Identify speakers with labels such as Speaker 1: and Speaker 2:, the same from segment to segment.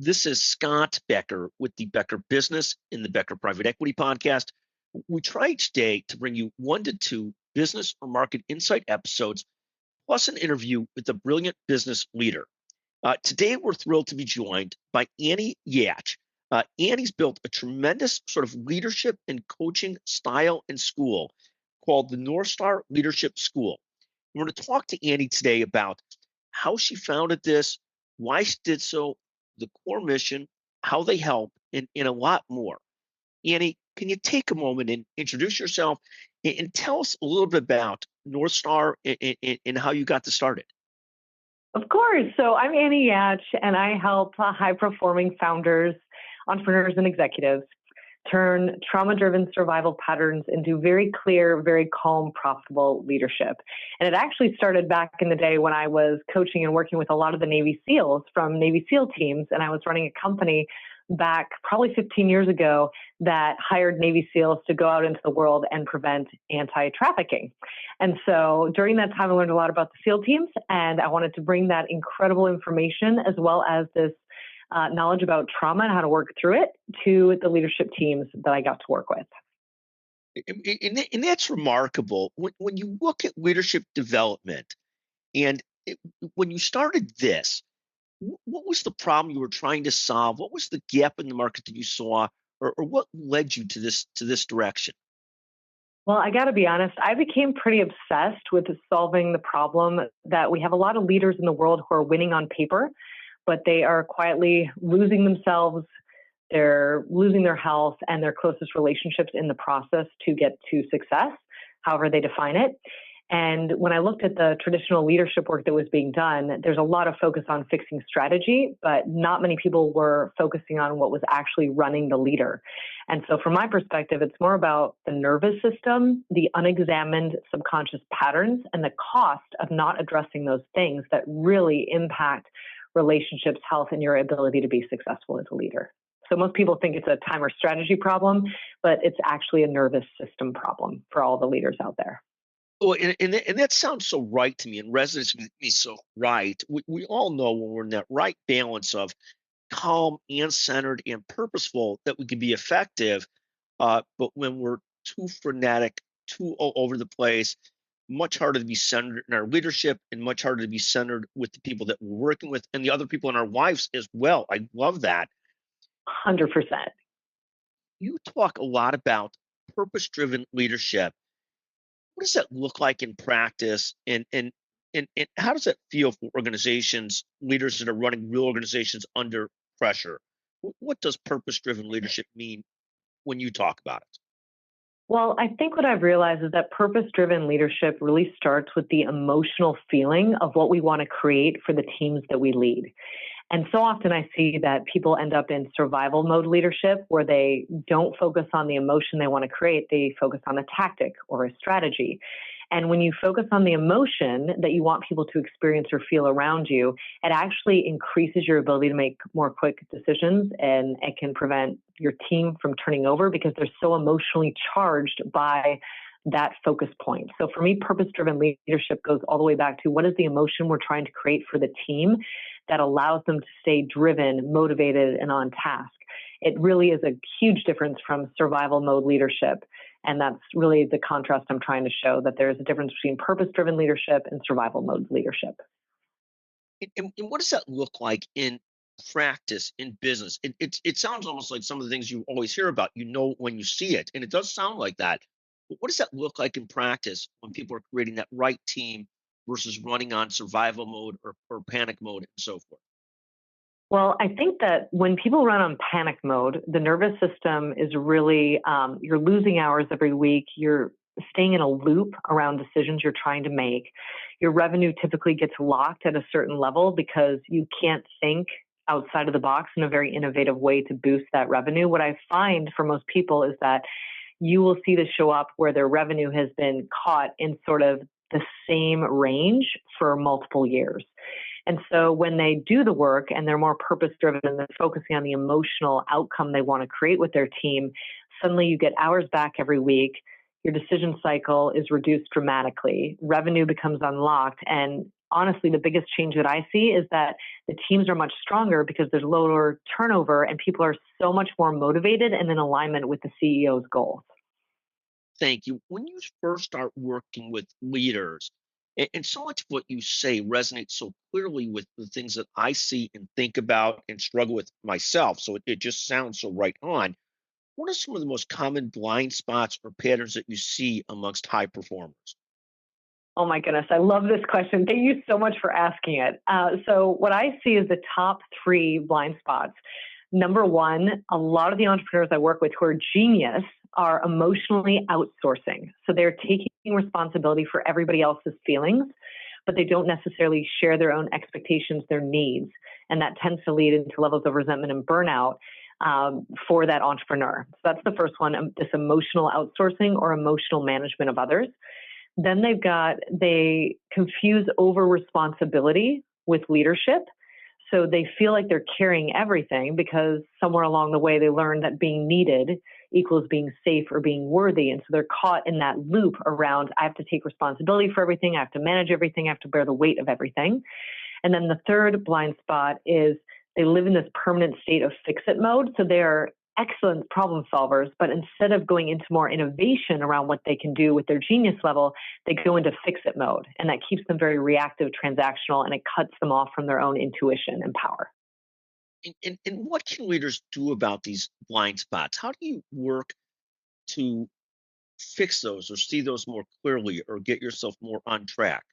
Speaker 1: This is Scott Becker with the Becker Business and the Becker Private Equity Podcast. We try each day to bring you 1 to 2 business or market insight episodes, plus an interview with a brilliant business leader. Today, we're thrilled to be joined by Annie Yatch. Annie's built a tremendous sort of leadership and coaching style and school called the North Star Leadership School. We're going to talk to Annie today about how she founded this, why she did so, the core mission, how they help, and a lot more. Annie, can you take a moment and introduce yourself and tell us a little bit about North Star and how you got this started?
Speaker 2: Of course. So I'm Annie Yatch, and I help high-performing founders, entrepreneurs, and executives turn trauma-driven survival patterns into very clear, very calm, profitable leadership. And it actually started back in the day when I was coaching and working with a lot of the Navy SEALs from Navy SEAL teams, and I was running a company back probably 15 years ago that hired Navy SEALs to go out into the world and prevent anti-trafficking. And so during that time, I learned a lot about the SEAL teams, and I wanted to bring that incredible information as well as this knowledge about trauma and how to work through it to the leadership teams that I got to work with.
Speaker 1: And that's remarkable. When you look at leadership development, and when you started this, what was the problem you were trying to solve? What was the gap in the market that you saw, or what led you to this direction?
Speaker 2: Well, I got to be honest, I became pretty obsessed with solving the problem that we have a lot of leaders in the world who are winning on paper, but they are quietly losing themselves, they're losing their health and their closest relationships in the process to get to success, however they define it. And when I looked at the traditional leadership work that was being done, there's a lot of focus on fixing strategy, but not many people were focusing on what was actually running the leader. And so from my perspective, it's more about the nervous system, the unexamined subconscious patterns, and the cost of not addressing those things that really impact relationships, health, and your ability to be successful as a leader. So most people think it's a time or strategy problem, but it's actually a nervous system problem for all the leaders out there.
Speaker 1: Well, and that sounds so right to me and resonates with me so right. We all know when we're in that right balance of calm and centered and purposeful that we can be effective. But when we're too frenetic, too all over the place, much harder to be centered in our leadership and much harder to be centered with the people that we're working with and the other people in our lives as well. I love that.
Speaker 2: 100%.
Speaker 1: You talk a lot about purpose-driven leadership. What does that look like in practice? And how does that feel for organizations, leaders that are running real organizations under pressure? What does purpose-driven leadership mean when you talk about it?
Speaker 2: Well, I think what I've realized is that purpose-driven leadership really starts with the emotional feeling of what we want to create for the teams that we lead. And so often I see that people end up in survival mode leadership where they don't focus on the emotion they want to create. They focus on a tactic or a strategy. And when you focus on the emotion that you want people to experience or feel around you, it actually increases your ability to make more quick decisions, and it can prevent your team from turning over because they're so emotionally charged by that focus point. So for me, purpose-driven leadership goes all the way back to what is the emotion we're trying to create for the team that allows them to stay driven, motivated, and on task. It really is a huge difference from survival mode leadership. And that's really the contrast I'm trying to show, that there's a difference between purpose-driven leadership and survival mode leadership.
Speaker 1: And what does that look like in practice, in business? It sounds almost like some of the things you always hear about, when you see it. And it does sound like that. But what does that look like in practice when people are creating that right team versus running on survival mode or panic mode and so forth?
Speaker 2: Well, I think that when people run on panic mode, the nervous system is really, you're losing hours every week. You're staying in a loop around decisions you're trying to make. Your revenue typically gets locked at a certain level because you can't think outside of the box in a very innovative way to boost that revenue. What I find for most people is that you will see this show up where their revenue has been caught in sort of the same range for multiple years. And so when they do the work and they're more purpose-driven and they're focusing on the emotional outcome they want to create with their team, suddenly you get hours back every week. Your decision cycle is reduced dramatically. Revenue becomes unlocked. And honestly, the biggest change that I see is that the teams are much stronger because there's lower turnover and people are so much more motivated and in alignment with the CEO's goals.
Speaker 1: Thank you. When you first start working with leaders, and so much of what you say resonates so clearly with the things that I see and think about and struggle with myself. So it just sounds so right on. What are some of the most common blind spots or patterns that you see amongst high performers?
Speaker 2: Oh my goodness, I love this question. Thank you so much for asking it. So, what I see is the top three blind spots. Number one, a lot of the entrepreneurs I work with who are genius are emotionally outsourcing. So, they're taking responsibility for everybody else's feelings, but they don't necessarily share their own expectations, their needs. And that tends to lead into levels of resentment and burnout for that entrepreneur. So, that's the first one, this emotional outsourcing or emotional management of others. Then they confuse over responsibility with leadership. So they feel like they're carrying everything because somewhere along the way they learned that being needed equals being safe or being worthy. And so they're caught in that loop around, I have to take responsibility for everything, I have to manage everything, I have to bear the weight of everything. And then the third blind spot is they live in this permanent state of fix it mode. So they're excellent problem solvers, but instead of going into more innovation around what they can do with their genius level, they go into fix it mode. And that keeps them very reactive, transactional, and it cuts them off from their own intuition and power.
Speaker 1: And what can leaders do about these blind spots? How do you work to fix those or see those more clearly or get yourself more on track?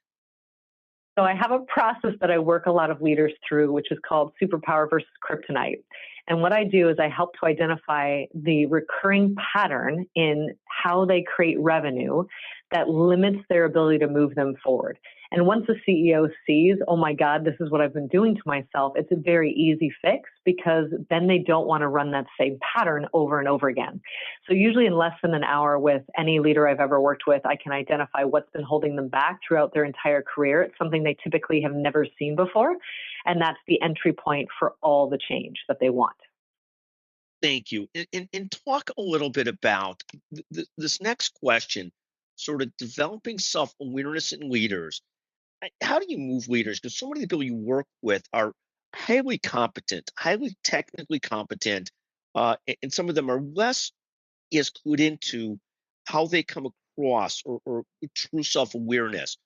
Speaker 2: So I have a process that I work a lot of leaders through, which is called superpower versus kryptonite. And what I do is I help to identify the recurring pattern in how they create revenue that limits their ability to move them forward. And once the CEO sees, oh my God, this is what I've been doing to myself, it's a very easy fix because then they don't want to run that same pattern over and over again. So usually in less than an hour with any leader I've ever worked with, I can identify what's been holding them back throughout their entire career. It's something they typically have never seen before. And that's the entry point for all the change that they want.
Speaker 1: Thank you. And talk a little bit about this next question, sort of developing self awareness in leaders. How do you move leaders? Because so many of the people you work with are highly competent, highly technically competent, and some of them are less as clued into how they come across or true self awareness.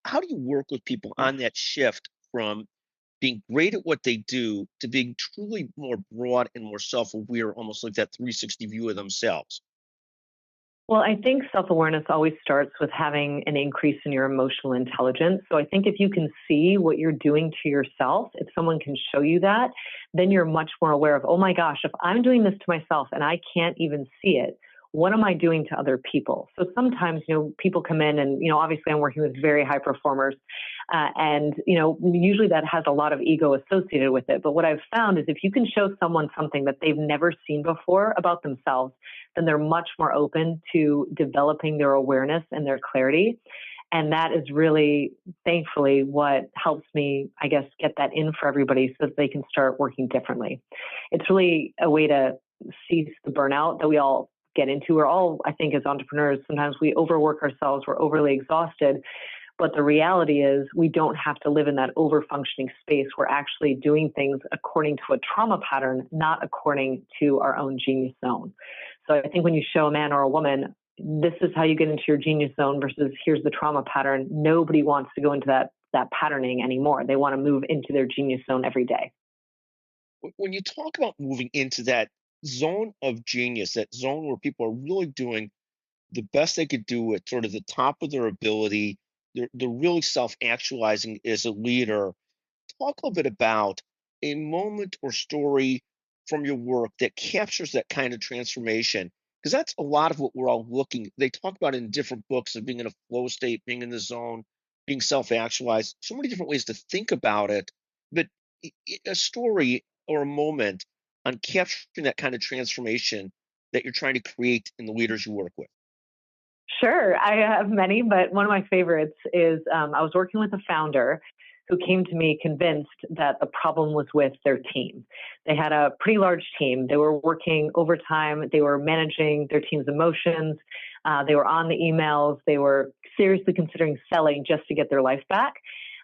Speaker 1: How do you work with people on that shift from being great at what they do to being truly more broad and more self-aware, almost like that 360 view of themselves?
Speaker 2: Well, I think self awareness always starts with having an increase in your emotional intelligence. So I think if you can see what you're doing to yourself, if someone can show you that, then you're much more aware of, oh my gosh, if I'm doing this to myself and I can't even see it, what am I doing to other people? So sometimes, people come in and, obviously I'm working with very high performers. Usually that has a lot of ego associated with it. But what I've found is if you can show someone something that they've never seen before about themselves, then they're much more open to developing their awareness and their clarity. And that is really, thankfully, what helps me, I guess, get that in for everybody so that they can start working differently. It's really a way to cease the burnout that we all get into. We're all, I think, as entrepreneurs, sometimes we overwork ourselves, we're overly exhausted. But the reality is we don't have to live in that over-functioning space. We're actually doing things according to a trauma pattern, not according to our own genius zone. So I think when you show a man or a woman, this is how you get into your genius zone versus here's the trauma pattern, nobody wants to go into that patterning anymore. They want to move into their genius zone every day.
Speaker 1: When you talk about moving into that zone of genius, that zone where people are really doing the best they could do at sort of the top of their ability, they're really self-actualizing as a leader. Talk a little bit about a moment or story from your work that captures that kind of transformation. Because that's a lot of what we're all looking. They talk about it in different books of being in a flow state, being in the zone, being self-actualized. So many different ways to think about it. But a story or a moment on capturing that kind of transformation that you're trying to create in the leaders you work with.
Speaker 2: Sure, I have many, but one of my favorites is I was working with a founder who came to me convinced that the problem was with their team. They had a pretty large team. They were working overtime. They were managing their team's emotions. They were on the emails. They were seriously considering selling just to get their life back.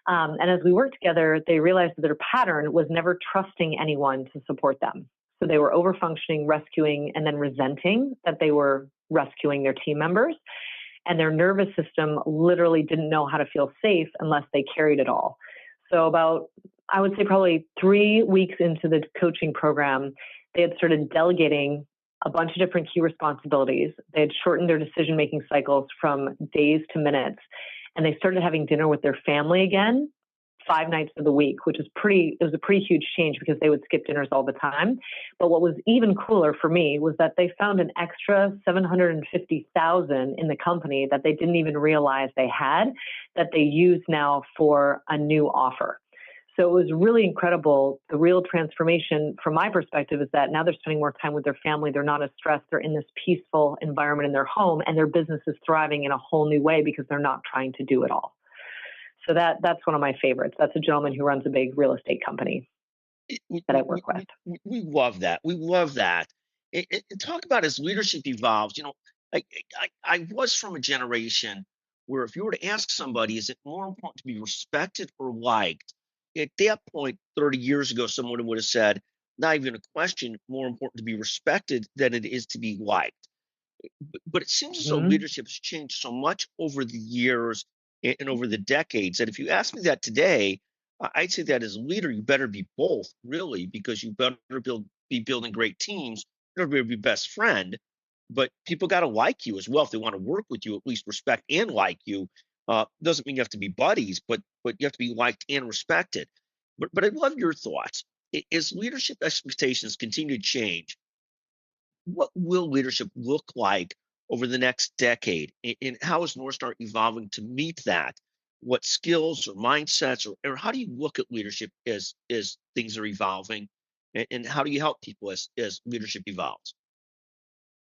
Speaker 2: And as we worked together, they realized that their pattern was never trusting anyone to support them. So they were overfunctioning, rescuing, and then resenting that they were rescuing their team members. And their nervous system literally didn't know how to feel safe unless they carried it all. So about, I would say probably 3 weeks into the coaching program, they had started delegating a bunch of different key responsibilities. They had shortened their decision-making cycles from days to minutes, and they started having dinner with their family again 5 nights of the week, which is it was a pretty huge change because they would skip dinners all the time. But what was even cooler for me was that they found an extra 750,000 in the company that they didn't even realize they had, that they use now for a new offer. So it was really incredible. The real transformation from my perspective is that now they're spending more time with their family. They're not as stressed. They're in this peaceful environment in their home, and their business is thriving in a whole new way because they're not trying to do it all. So that's one of my favorites. That's a gentleman who runs a big real estate company
Speaker 1: We,
Speaker 2: that I
Speaker 1: we,
Speaker 2: work
Speaker 1: we,
Speaker 2: with.
Speaker 1: we love that. We love that. Talk about as leadership evolves. Like I was from a generation where if you were to ask somebody, is it more important to be respected or liked? At that point, 30 years ago, someone would have said, not even a question, more important to be respected than it is to be liked. But it seems as though
Speaker 2: Mhm.
Speaker 1: leadership has changed so much over the years and over the decades that if you ask me that today, I'd say that as a leader, you better be both, really, because you better be building great teams. You better be best friend, but people got to like you as well if they want to work with you. At least respect and like you. Doesn't mean you have to be buddies, but you have to be liked and respected. But I love your thoughts. As leadership expectations continue to change, what will leadership look like over the next decade? And how is North Star evolving to meet that? What skills or mindsets, or how do you look at leadership as things are evolving? And how do you help people as leadership evolves?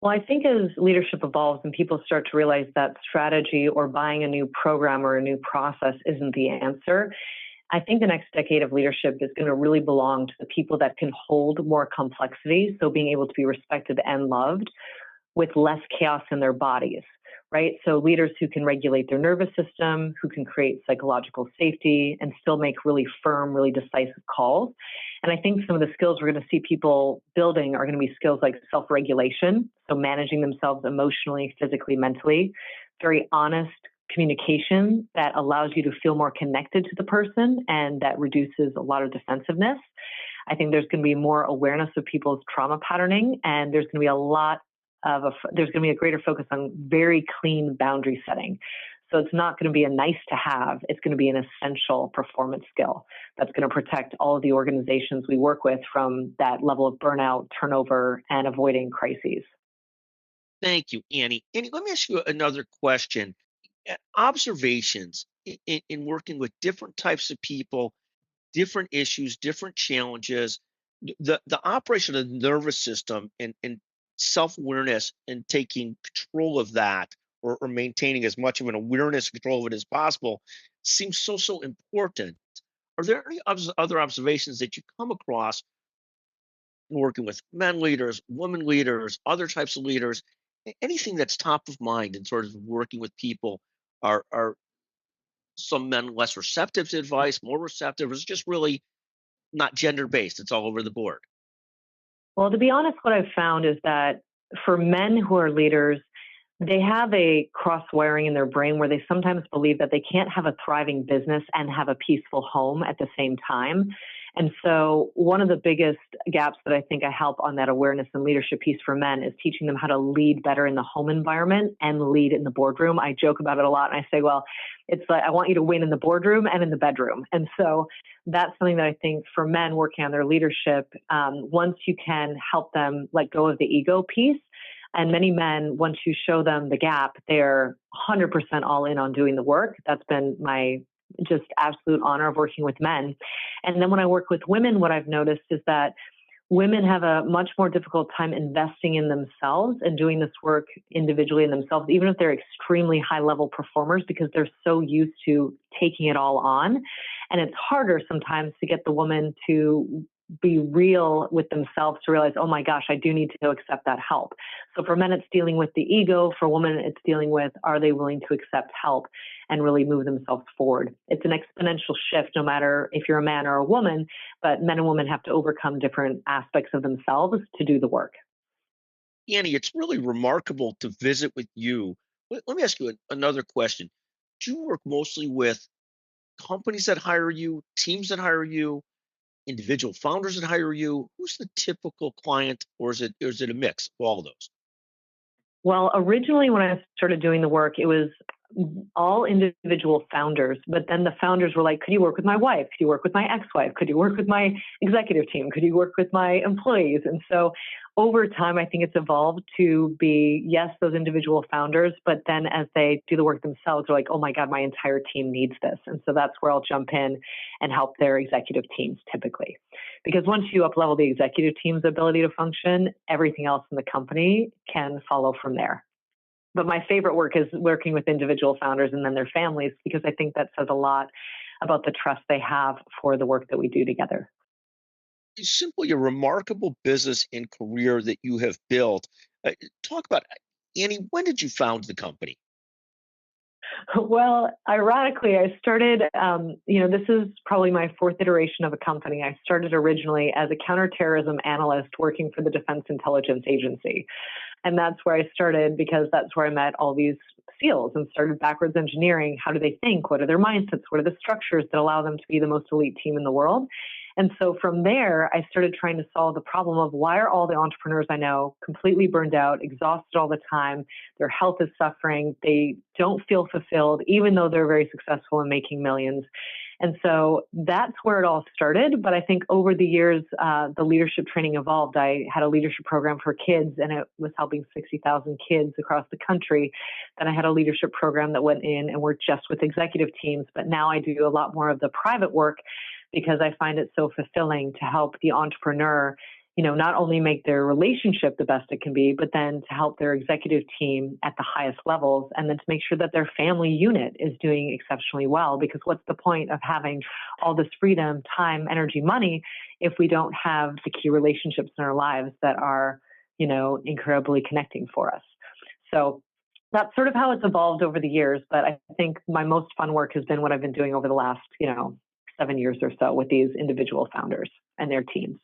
Speaker 2: Well, I think as leadership evolves and people start to realize that strategy or buying a new program or a new process isn't the answer, I think the next decade of leadership is going to really belong to the people that can hold more complexity. So being able to be respected and loved with less chaos in their bodies, right? So leaders who can regulate their nervous system, who can create psychological safety and still make really firm, really decisive calls. And I think some of the skills we're going to see people building are going to be skills like self-regulation, so managing themselves emotionally, physically, mentally, very honest communication that allows you to feel more connected to the person and that reduces a lot of defensiveness. I think there's going to be more awareness of people's trauma patterning, and there's going to be there's going to be a greater focus on very clean boundary setting. So it's not going to be a nice to have, it's going to be an essential performance skill that's going to protect all of the organizations we work with from that level of burnout, turnover, and avoiding crises.
Speaker 1: Thank you, Annie. Annie, let me ask you another question. Observations in working with different types of people, different issues, different challenges, the operation of the nervous system and self-awareness and taking control of that, or maintaining as much of an awareness control of it as possible seems so important. Are there any other observations that you come across in working with men leaders, women leaders, other types of leaders, anything that's top of mind in sort of working with people? Are some men less receptive to advice, more receptive? Or is it just really not gender based? It's all over the board.
Speaker 2: Well, to be honest, what I've found is that for men who are leaders, they have a cross wiring in their brain where they sometimes believe that they can't have a thriving business and have a peaceful home at the same time. And so, one of the biggest gaps that I think I help on that awareness and leadership piece for men is teaching them how to lead better in the home environment and lead in the boardroom. I joke about it a lot and I say, well, it's like I want you to win in the boardroom and in the bedroom. And so, that's something that I think for men working on their leadership, once you can help them let go of the ego piece. And many men, once you show them the gap, they're 100% all in on doing the work. That's been my just absolute honor of working with men. And then when I work with women, what I've noticed is that women have a much more difficult time investing in themselves and doing this work individually in themselves, even if they're extremely high level performers, because they're so used to taking it all on. And it's harder sometimes to get the woman to be real with themselves to realize, oh my gosh, I do need to accept that help. So for men, it's dealing with the ego. For women, it's dealing with, are they willing to accept help and really move themselves forward? It's an exponential shift, no matter if you're a man or a woman, but men and women have to overcome different aspects of themselves to do the work.
Speaker 1: Annie, it's really remarkable to visit with you. Let me ask you another question. Do you work mostly with companies that hire you, teams that hire you, individual founders that hire you? Who's the typical client, or is it a mix of all of those?
Speaker 2: Well, originally when I started doing the work, it was all individual founders, but then the founders were like, could you work with my wife? Could you work with my ex-wife? Could you work with my executive team? Could you work with my employees? And so over time, I think it's evolved to be, yes, those individual founders, but then as they do the work themselves, they're like, oh my God, my entire team needs this. And so that's where I'll jump in and help their executive teams typically. Because once you up-level the executive team's ability to function, everything else in the company can follow from there. But my favorite work is working with individual founders and then their families, because I think that says a lot about the trust they have for the work that we do together.
Speaker 1: It's simply a remarkable business and career that you have built. Talk about, Annie, when did you found the company?
Speaker 2: Well, ironically, I started, this is probably my fourth iteration of a company. I started originally as a counterterrorism analyst working for the Defense Intelligence Agency. And that's where I started because that's where I met all these SEALs and started backwards engineering. How do they think? What are their mindsets? What are the structures that allow them to be the most elite team in the world? And so from there, I started trying to solve the problem of why are all the entrepreneurs I know completely burned out, exhausted all the time, their health is suffering, they don't feel fulfilled, even though they're very successful and making millions. And so that's where it all started. But I think over the years, the leadership training evolved. I had a leadership program for kids, and it was helping 60,000 kids across the country. Then I had a leadership program that went in and worked just with executive teams. But now I do a lot more of the private work because I find it so fulfilling to help the entrepreneur, not only make their relationship the best it can be, but then to help their executive team at the highest levels, and then to make sure that their family unit is doing exceptionally well. Because what's the point of having all this freedom, time, energy, money, if we don't have the key relationships in our lives that are, incredibly connecting for us? So that's sort of how it's evolved over the years. But I think my most fun work has been what I've been doing over the last, 7 years or so with these individual founders and their teams.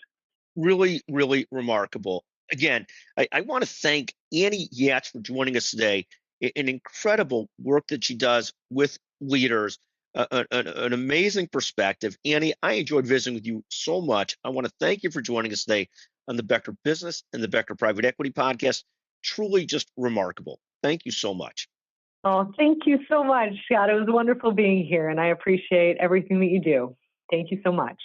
Speaker 1: Really, really remarkable. Again, I want to thank Annie Yatch for joining us today. An incredible work that she does with leaders, an amazing perspective. Annie, I enjoyed visiting with you so much. I want to thank you for joining us today on the Becker Business and the Becker Private Equity podcast. Truly just remarkable. Thank you so much.
Speaker 2: Oh, thank you so much, Scott. It was wonderful being here, and I appreciate everything that you do. Thank you so much.